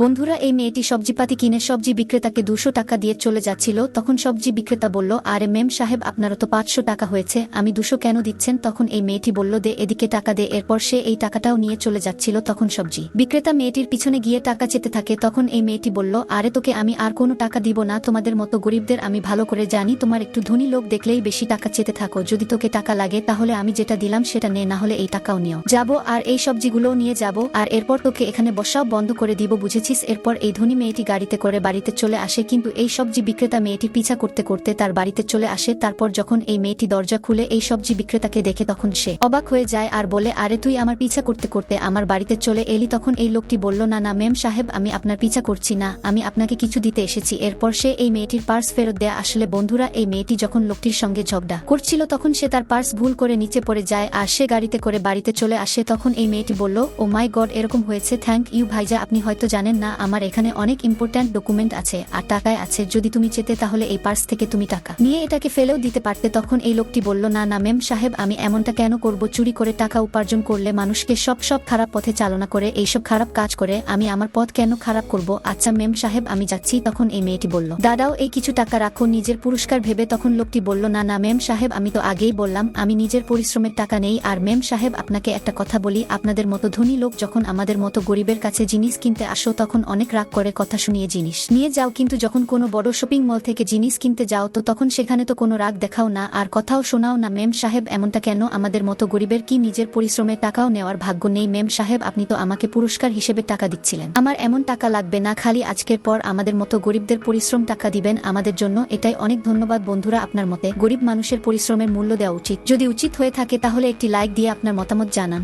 বন্ধুরা, এই মেয়েটি সবজিপাতি কিনে সবজি বিক্রেতাকে 200 টাকা দিয়ে চলে যাচ্ছিল। তখন সবজি বিক্রেতা বলল, আরে মেম সাহেব, আপনারও তো 500 টাকা হয়েছে, আমি 200 কেন দিচ্ছেন? তখন এই মেয়েটি বলল, দে এদিকে টাকা দে। এরপর সে এই টাকাটাও নিয়ে চলে যাচ্ছিল। তখন সবজি বিক্রেতা মেয়েটির পিছনে গিয়ে টাকা চেতে থাকে। তখন এই মেয়েটি বলল, আরে তোকে আমি আর কোনো টাকা দিব না, তোমাদের মতো গরিবদের আমি ভালো করে জানি, তোমার একটু ধনী লোক দেখলেই বেশি টাকা চেতে থাকো। যদি তোকে টাকা লাগে তাহলে আমি যেটা দিলাম সেটা নে, না হলে এই টাকাও নিও যাবো, আর এই সবজিগুলোও নিয়ে যাব, আর এরপর তোকে এখানে বসাও বন্ধ করে দিব, বুঝেছিস? এরপর এই ধনী মেয়েটি গাড়িতে করে বাড়িতে চলে আসে, কিন্তু এই সবজি বিক্রেতা মেয়েটির পিছা করতে করতে তার বাড়িতে চলে আসে। তারপর যখন এই মেয়েটি দরজা খুলে এই সবজি বিক্রেতাকে দেখে, তখন সে অবাক হয়ে যায় আর বলে, আরে তুই আমার পিছা করতে করতে আমার বাড়িতে চলে এলি? তখন এই লোকটি বলল, না না মেম সাহেব, আমি আপনার পিছা করছি না, আমি আপনাকে কিছু দিতে এসেছি। এরপর সে এই মেয়েটির পার্স ফেরত দেয়া। আসলে বন্ধুরা, এই মেয়েটি যখন লোকটির সঙ্গে ঝগড়া করছিল তখন সে তার পার্স ভুল করে নিচে পড়ে যায় আর সে গাড়িতে করে বাড়িতে চলে আসে। তখন এই মেয়েটি বলল, ও মাই গড, এরকম হয়েছে, থ্যাংক ইউ ভাইজা, আপনি হয়তো জানেন না আমার এখানে অনেক ইম্পর্ট্যান্ট ডকুমেন্ট আছে আর টাকায় আছে, যদি তুমি চেতে তাহলে এই পার্স থেকে তুমি টাকা নিয়ে এটাকে ফেলেও দিতে পারতে। তখন এই লোকটি বলল, না না মেম সাহেব, আমি এমনটা কেন করব? চুরি করে টাকা উপার্জন করলে মানুষকে সব খারাপ পথে চালনা করে, এইসব খারাপ কাজ করে আমি আমার পথ কেন খারাপ করব? আচ্ছা মেম সাহেব, আমি যাচ্ছি। তখন এই মেয়েটি বলল, দাদাও এই কিছু টাকা রাখো নিজের পুরস্কার ভেবে। তখন লোকটি বলল, না না মেম সাহেব, আমি তো আগেই বললাম আমি নিজের পরিশ্রমের টাকা নেই। আর মেম সাহেব, আপনাকে একটা কথা বলি, আপনাদের মতো ধনী লোক যখন আমাদের মতো গরিবের কাছে জিনিস কিনতে আসো তখন অনেক রাগ করে কথা শুনিয়ে জিনিস নিয়ে যাও, কিন্তু যখন কোনো বড় শপিং মল থেকে জিনিস কিনতে যাও তো তখন সেখানে তো কোনো রাগ দেখাও না আর কথাও শোনাও না। মেম সাহেব, এমনটা কেন? আমাদের মতো গরিবের কি নিজের পরিশ্রমের টাকাও নেওয়ার ভাগ্য নেই? মেম সাহেব, আপনি তো আমাকে পুরস্কার হিসেবে টাকা দিচ্ছিলেন, আমার এমন টাকা লাগবে না, খালি আজকের পর আমাদের মতো গরিবদের পরিশ্রম টাকা দিবেন আমাদের জন্য, এটাই অনেক ধন্যবাদ। বন্ধুরা, আপনার মতে গরিব মানুষের পরিশ্রমের মূল্য দেওয়া উচিত? যদি উচিত হয়ে থাকে তাহলে একটি লাইক দিয়ে আপনার মতামত জানান।